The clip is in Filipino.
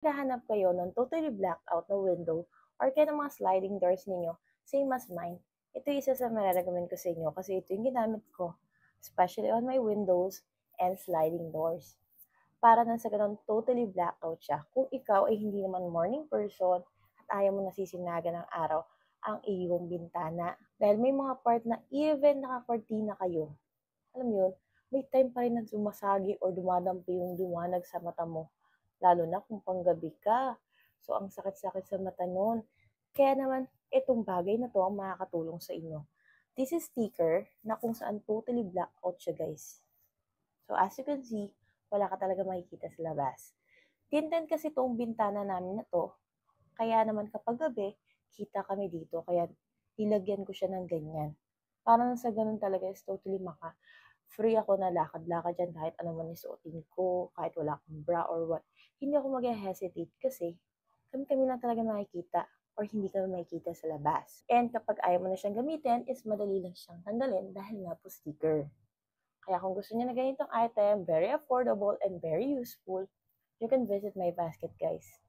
Naghahanap kayo ng totally blackout na window or kaya ng mga sliding doors ninyo, same as mine, ito yung isa sa mare-recommend ko sa inyo kasi ito yung ginamit ko, especially on my windows and sliding doors. Para na sa ganun, totally blackout siya. Kung ikaw ay hindi naman morning person at ayaw mo nasisinaga ng araw ang iyong bintana. Dahil may mga part na even nakakortina kayo, alam mo yun, may time pa rin na sumasagi or dumadampi yung liwanag sa mata mo. Lalo na kung panggabi ka. So, ang sakit-sakit sa mata nun. Kaya naman, itong bagay na to ang makakatulong sa inyo. This is sticker na kung saan totally black out siya, guys. So, as you can see, wala ka talaga makikita sa labas. Tinted kasi itong bintana namin na to. Kaya naman kapag gabi, kita kami dito. Kaya nilagyan ko siya ng ganyan. Parang sa ganun talaga is totally free ako na lakad-lakad dyan kahit ano man isuotin ko, kahit wala akong bra or what. Hindi ako mag-hesitate kasi kami-kami lang talaga makikita or hindi kami makikita sa labas. And kapag ayaw mo na siyang gamitin, is madali lang siyang tanggalin dahil nga po sticker. Kaya kung gusto niyo na ganitong item, very affordable and very useful, you can visit my basket, guys.